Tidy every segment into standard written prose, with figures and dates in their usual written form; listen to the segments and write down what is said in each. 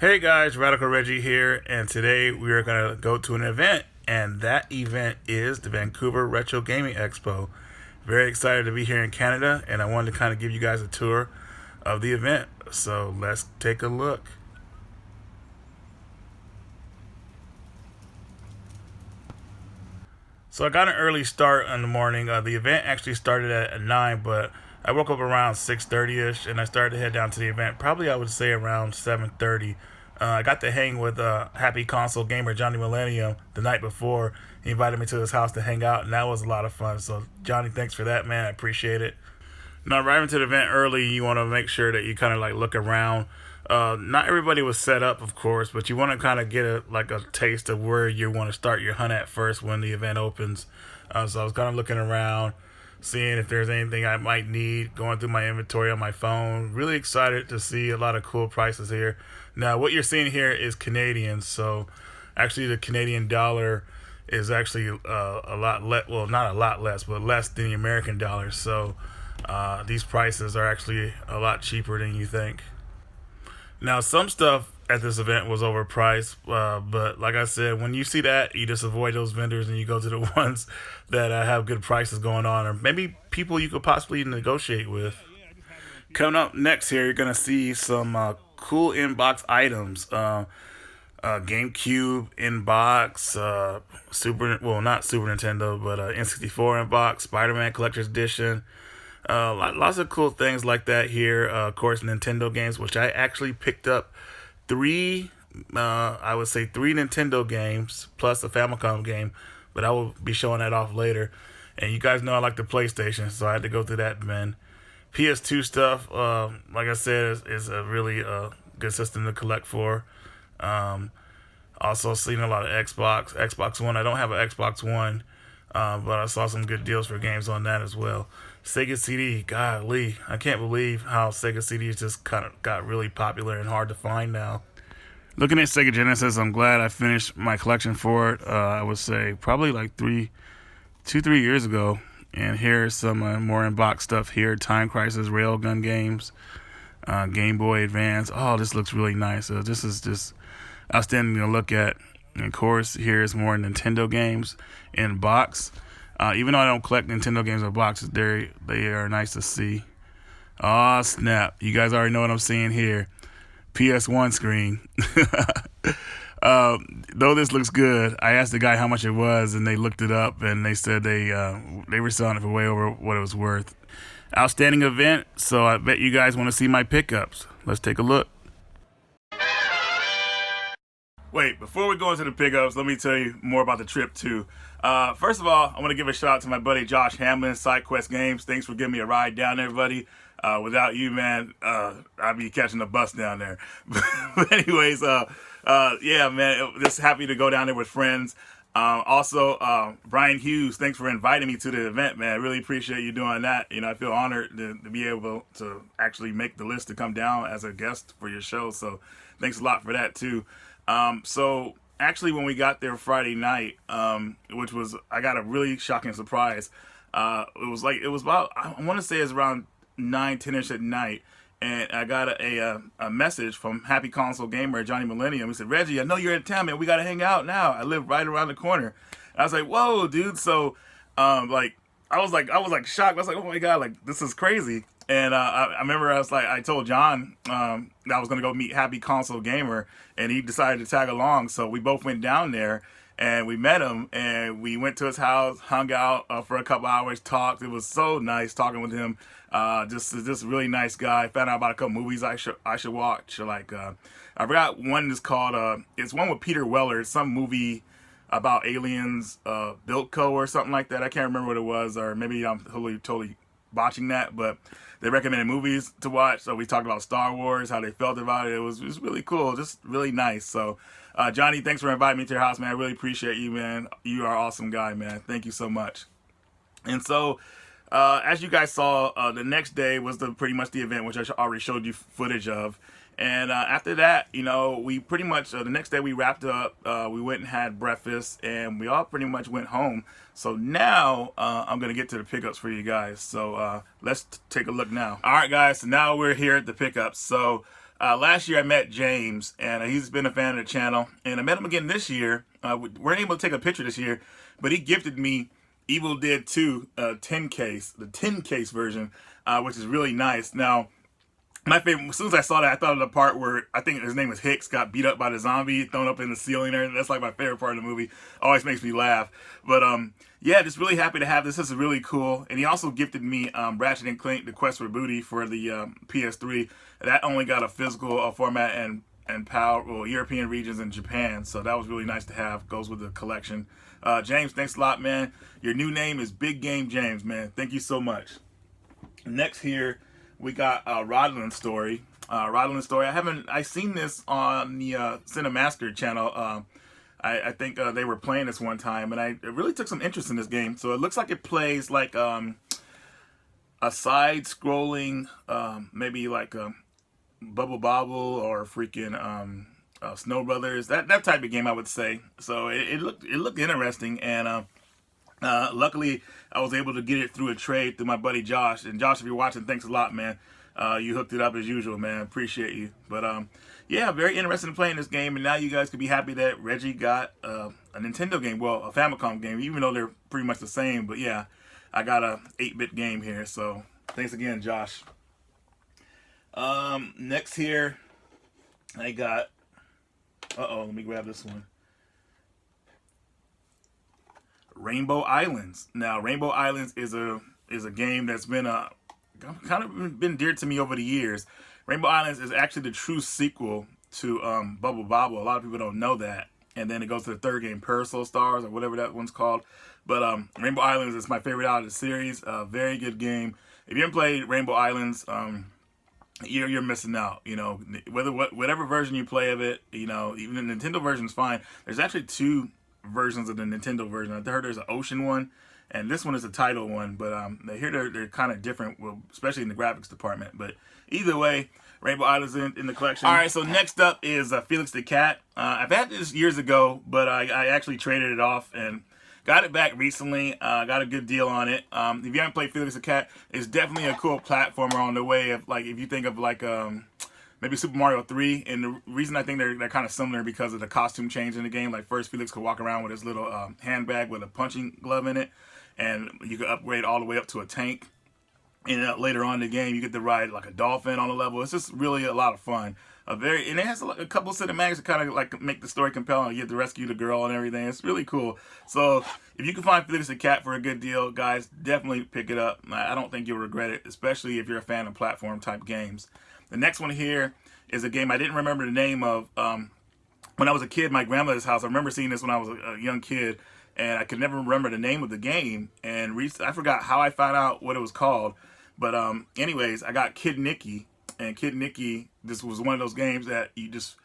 Hey guys, Radical Reggie here, and today we are going to go to an event, and that event is the Vancouver Retro Gaming Expo. Very excited to be here in Canada, and I wanted to kind of give you guys a tour of the event. So let's take a look. So I got an early start in the morning. The event actually started at 9, but I woke up around 6:30ish, and I started to head down to the event. Probably I would say around 7:30. I got to hang with Happy Console Gamer Johnny Millennium the night before. He invited me to his house to hang out, and that was a lot of fun. So Johnny, thanks for that, man. I appreciate it. Now, arriving to the event early, you want to make sure that you kind of like look around. Not everybody was set up, of course, but you want to kind of get a taste of where you want to start your hunt at first when the event opens. So I was kind of looking around, seeing if there's anything I might need, going through my inventory on my phone. Really excited to see a lot of cool prices here. Now, what you're seeing here is Canadian, so actually the Canadian dollar is actually a lot less. Well, not a lot less, but less than the American dollar. So these prices are actually a lot cheaper than you think. Now, some stuff at this event was overpriced, but like I said, when you see that, you just avoid those vendors and you go to the ones that have good prices going on, or maybe people you could possibly negotiate with. Coming up next here, you're going to see some cool inbox items. GameCube inbox, not Super Nintendo, but N64 inbox, Spider-Man Collector's Edition. Lots of cool things like that here. Of course, Nintendo games, which I actually picked up I would say three Nintendo games plus a Famicom game, but I will be showing that off later. And you guys know I like the PlayStation, so I had to go through that, man. PS2 stuff, like I said, is a really good system to collect for. Also seen a lot of Xbox One. I don't have an Xbox One, but I saw some good deals for games on that as well. Sega CD, golly, I can't believe how Sega CDs just kind of got really popular and hard to find now. Looking at Sega Genesis, I'm glad I finished my collection for it. I would say probably like 3 years ago. And here's some more in-box stuff here. Time Crisis, Railgun games, Game Boy Advance. Oh, this looks really nice. This is just outstanding to look at. And of course, here's more Nintendo games in box. Even though I don't collect Nintendo games in boxes, they are nice to see. Oh, snap. You guys already know what I'm seeing here. PS1 screen. Though this looks good, I asked the guy how much it was, and they looked it up, and they said they were selling it for way over what it was worth. Outstanding event, so I bet you guys want to see my pickups. Let's take a look. Wait, before we go into the pickups, let me tell you more about the trip too. First of all, I want to give a shout out to my buddy Josh Hamlin, SideQuest Games. Thanks for giving me a ride down there, buddy. Without you, man, I'd be catching the bus down there. But anyways, yeah, man, just happy to go down there with friends. Also, Brian Hughes, thanks for inviting me to the event, man. I really appreciate you doing that. You know, I feel honored to be able to actually make the list to come down as a guest for your show. So thanks a lot for that too. So actually when we got there Friday night, which was, I got a really shocking surprise. It was about, I want to say it's around 9-10ish at night. And I got a message from Happy Console Gamer Johnny Millennium. He said, "Reggie, I know you're in town, man. We got to hang out now. I live right around the corner." And I was like, "Whoa, dude." So, I was shocked. I was like, "Oh my God, like this is crazy." And I remember I told John that I was gonna go meet Happy Console Gamer, and he decided to tag along. So we both went down there, and we met him, and we went to his house, hung out for a couple hours, talked. It was so nice talking with him. Just really nice guy. Found out about a couple movies I should watch. Like I forgot one is called it's one with Peter Weller. It's some movie about aliens, Built Co. or something like that. I can't remember what it was, or maybe I'm totally botching that, but they recommended movies to watch. So we talked about Star Wars, how they felt about it. It was really cool, just really nice. So Johnny, thanks for inviting me to your house, man. I really appreciate you, man. You are an awesome guy, man. Thank you so much. And so as you guys saw, the next day was pretty much the event, which I already showed you footage of. And after that, you know, we pretty much, the next day we wrapped up, we went and had breakfast, and we all pretty much went home. So now I'm going to get to the pickups for you guys. So let's take a look now. All right, guys, so now we're here at the pickups. So Last year I met James, and he's been a fan of the channel, and I met him again this year. We weren't able to take a picture this year, but he gifted me Evil Dead 2 10 case, the 10 case version, which is really nice. Now, my favorite, as soon as I saw that, I thought of the part where I think his name was Hicks, got beat up by the zombie, thrown up in the ceiling there. That's like my favorite part of the movie. Always makes me laugh. But yeah, just really happy to have this. This is really cool. And he also gifted me Ratchet and Clank: The Quest for Booty for the PS3. That only got a physical format and PAL, well, European regions and Japan. So that was really nice to have. Goes with the collection. James, thanks a lot, man. Your new name is Big Game James, man. Thank you so much. Next here, we got Rodland Story. Rodland Story. I seen this on the Cinemaster channel. I think they were playing this one time, and I really took some interest in this game. So it looks like it plays like a side-scrolling, maybe like Bubble Bobble or freaking Snow Brothers. That type of game, I would say. So it looked interesting, and luckily I was able to get it through a trade through my buddy Josh. And Josh, if you're watching, thanks a lot, man. You hooked it up as usual, man. Appreciate you. But yeah, very interested in playing this game. And now you guys could be happy that Reggie got a Nintendo game, well, a Famicom game, even though they're pretty much the same. But yeah, I got a 8-bit game here. So thanks again, Josh. Next here, I got. Let me grab this one. Rainbow Islands. Now, Rainbow Islands is a game that's been kind of been dear to me over the years. Rainbow Islands is actually the true sequel to Bubble Bobble. A lot of people don't know that. And then it goes to the third game, Parasol Stars, or whatever that one's called. But Rainbow Islands is my favorite out of the series. Very good game. If you haven't played Rainbow Islands, you're missing out. You know, whatever version you play of it, you know, even the Nintendo version is fine. There's actually two versions of the Nintendo version. I heard there's an ocean one, and this one is a title one. But they're kind of different, well, especially in the graphics department. But either way, Rainbow Islands in the collection. All right, so next up is Felix the Cat. I've had this years ago, but I actually traded it off and got it back recently. Got a good deal on it. If you haven't played Felix the Cat, it's definitely a cool platformer on the way of, like, if you think of like maybe Super Mario 3. And the reason I think they're kind of similar because of the costume change in the game. Like, first Felix could walk around with his little handbag with a punching glove in it, and you could upgrade all the way up to a tank. And later on in the game, you get to ride like a dolphin on a level. It's just really a lot of fun. And it has a couple of cinematics that kind of like make the story compelling. You get to rescue the girl and everything. It's really cool. So if you can find Felix the Cat for a good deal, guys, definitely pick it up. I don't think you'll regret it, especially if you're a fan of platform type games. The next one here is a game I didn't remember the name of. When I was a kid, my grandmother's house, I remember seeing this when I was a young kid, and I could never remember the name of the game. And I forgot how I found out what it was called. But anyways, I got Kid Nicky, and Kid Nicky, this was one of those games that you just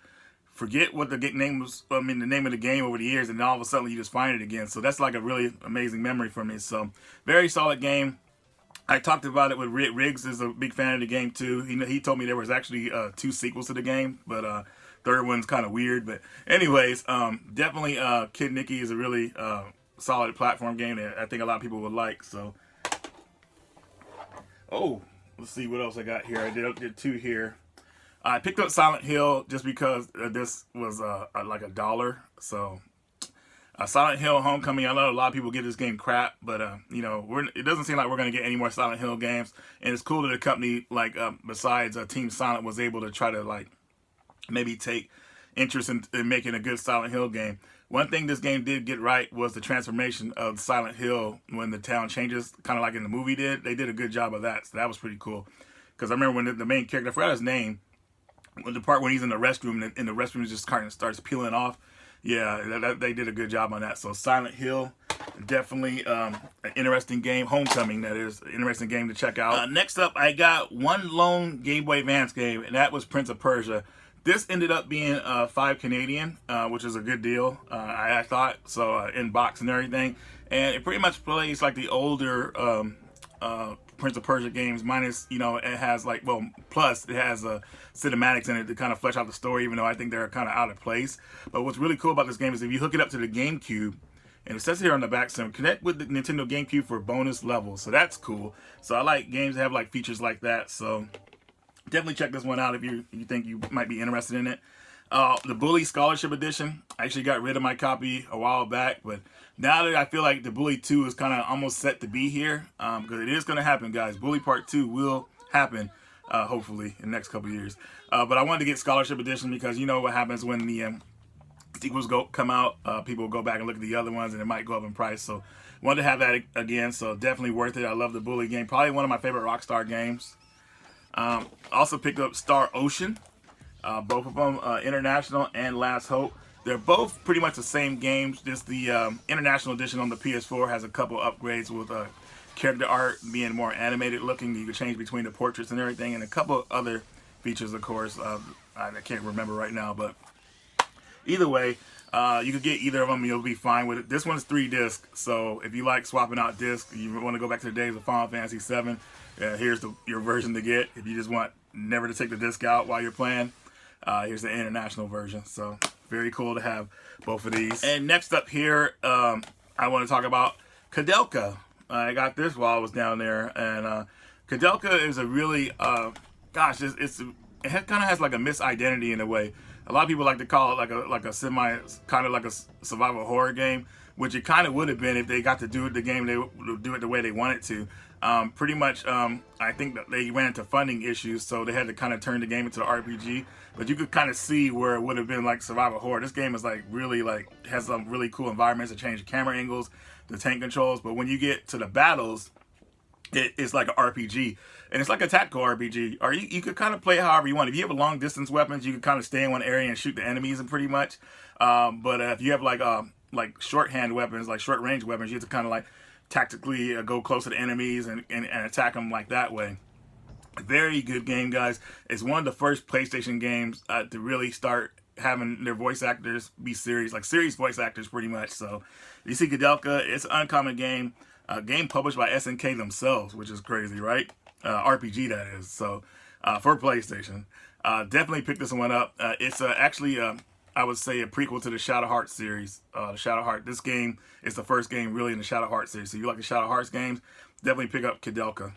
forget what the name was. I mean, the name of the game over the years, and then all of a sudden you just find it again. So that's like a really amazing memory for me. So very solid game. I talked about it with Riggs, is a big fan of the game too. He told me there was actually 2 sequels to the game, but third one's kind of weird. But anyways, definitely Kid Nicky is a really solid platform game that I think a lot of people would like. So. Oh, let's see what else I got here. I did 2 here. I picked up Silent Hill just because this was like $1. So Silent Hill Homecoming, I know a lot of people give this game crap, but you know, it doesn't seem like we're going to get any more Silent Hill games. And it's cool that a company like besides Team Silent was able to try to like maybe take interest in making a good Silent Hill game. One thing this game did get right was the transformation of Silent Hill when the town changes, kind of like in the movie did. They did a good job of that, so that was pretty cool. Because I remember when the main character, I forgot his name, the part when he's in the restroom and the restroom just kind of starts peeling off. Yeah, they did a good job on that. So Silent Hill, definitely an interesting game. Homecoming, that is, an interesting game to check out. Next up, I got one lone Game Boy Advance game, and that was Prince of Persia. This ended up being $5 Canadian, which is a good deal, I thought. So in box and everything, and it pretty much plays like the older Prince of Persia games, minus, you know, it has like, well, plus it has cinematics in it to kind of flesh out the story, even though I think they're kind of out of place. But what's really cool about this game is if you hook it up to the GameCube, and it says here on the back, so connect with the Nintendo GameCube for bonus levels. So that's cool. So I like games that have like features like that. So Definitely check this one out if you think you might be interested in it. The Bully Scholarship Edition. I actually got rid of my copy a while back, but now that I feel like the Bully 2 is kind of almost set to be here, because it is going to happen, guys. Bully Part 2 will happen, hopefully, in the next couple years. But I wanted to get Scholarship Edition because you know what happens when the sequels come out. People will go back and look at the other ones, and it might go up in price. So wanted to have that again, so definitely worth it. I love the Bully game. Probably one of my favorite Rockstar games. Also picked up Star Ocean. Both of them, International and Last Hope. They're both pretty much the same games. Just the International Edition on the PS4 has a couple upgrades with character art being more animated looking. You can change between the portraits and everything, and a couple other features, of course. I can't remember right now, but either way, you could get either of them. You'll be fine with it. This one's 3 discs, so if you like swapping out discs, you want to go back to the days of Final Fantasy VII, here's your version to get. If you just want never to take the disc out while you're playing, here's the international version. So very cool to have both of these. And next up here, I want to talk about Kudelka. I got this while I was down there, and Kudelka is a really, gosh, it kind of has like a misidentity in a way. A lot of people like to call it like a kind of like a survival horror game, which it kind of would have been if they got to do it the game, they would do it the way they wanted to. Pretty much, I think that they ran into funding issues, so they had to kind of turn the game into an RPG. But you could kind of see where it would have been like survival horror. This game is like really has some really cool environments that change the camera angles, the tank controls. But when you get to the battles, it's like an RPG, and it's like a tactical RPG. Or you could kind of play it however you want. If you have a long distance weapons, you can kind of stay in one area and shoot the enemies, and pretty much. But if you have like shorthand weapons, like short range weapons, you have to kind of like tactically go close to the enemies and attack them like that way. Very good game, guys. It's one of the first PlayStation games to really start having their voice actors be serious, like serious voice actors pretty much. So you see Kudelka, it's an uncommon game. Game published by SNK themselves, which is crazy, right? RPG that is. So for PlayStation, definitely pick this one up. It's actually I would say a prequel to the Shadow Hearts series. The Shadow Heart. This game is the first game really in the Shadow Hearts series. So you like the Shadow Hearts games, definitely pick up Kudelka.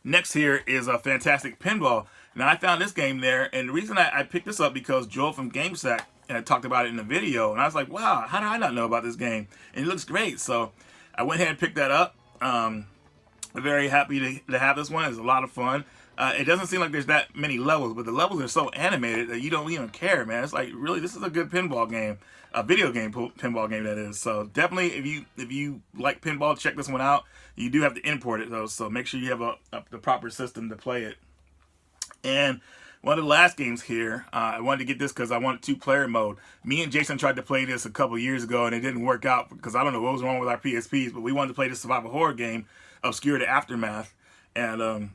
Next here is a Fantastic Pinball. Now I found this game there, and the reason I picked this up because Joel from GameSack talked about it in the video, and I was like, wow, how did I not know about this game? And it looks great, so I went ahead and picked that up. I'm very happy to have this one. It's a lot of fun. It doesn't seem like there's that many levels, but the levels are so animated that you don't even care, man. It's like, really, this is a good pinball game, a video game pinball game that is. So definitely, if you like pinball, check this one out. You do have to import it though, so make sure you have the proper system to play it. And one of the last games here, I wanted to get this because I wanted 2-player mode. Me and Jason tried to play this a couple years ago, and it didn't work out because I don't know what was wrong with our PSPs, but we wanted to play this survival horror game, Obscure Aftermath, and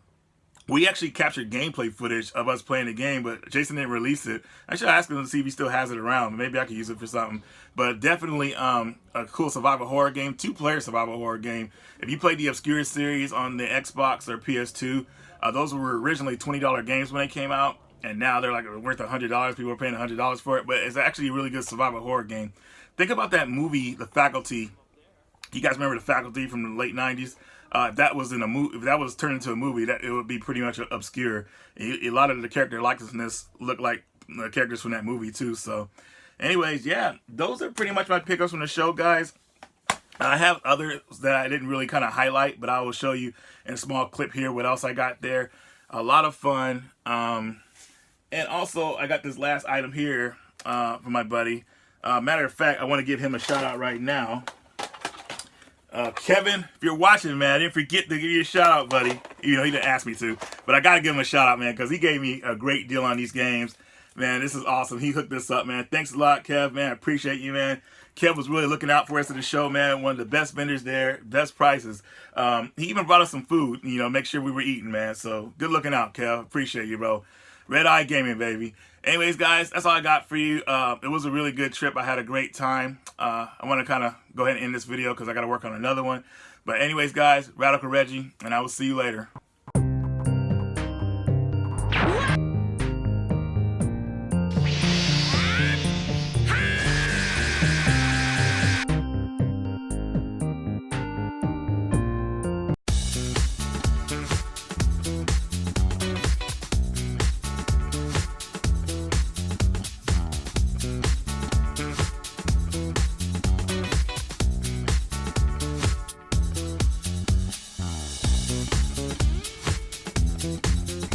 we actually captured gameplay footage of us playing the game, but Jason didn't release it. I should ask him to see if he still has it around. Maybe I could use it for something. But definitely a cool survival horror game, 2-player survival horror game. If you played the Obscure series on the Xbox or PS2, those were originally $20 games when they came out, and now they're like worth $100. People are paying $100 for it, but it's actually a really good survival horror game. Think about that movie, The Faculty. You guys remember The Faculty from the late 90s? If that was in a movie, if that was turned into a movie, that it would be pretty much obscure. A lot of the character likeness look like the characters from that movie too. So, anyways, yeah, those are pretty much my pickups from the show, guys. I have others that I didn't really kind of highlight, but I will show you in a small clip here what else I got there. A lot of fun. And also, I got this last item here from my buddy. Matter of fact, I want to give him a shout out right now. Kevin, if you're watching, man, I didn't forget to give you a shout out, buddy. You know, he didn't ask me to, but I got to give him a shout out, man, because he gave me a great deal on these games. Man, this is awesome. He hooked this up, man. Thanks a lot, Kev, man. I appreciate you, man. Kev was really looking out for us at the show, man. One of the best vendors there, best prices. He even brought us some food, you know, make sure we were eating, man. So good looking out, Kev. Appreciate you, bro. Red Eye Gaming, baby. Anyways, guys, that's all I got for you. It was a really good trip. I had a great time. I want to kind of go ahead and end this video because I got to work on another one. But anyways, guys, Radical Reggie, and I will see you later.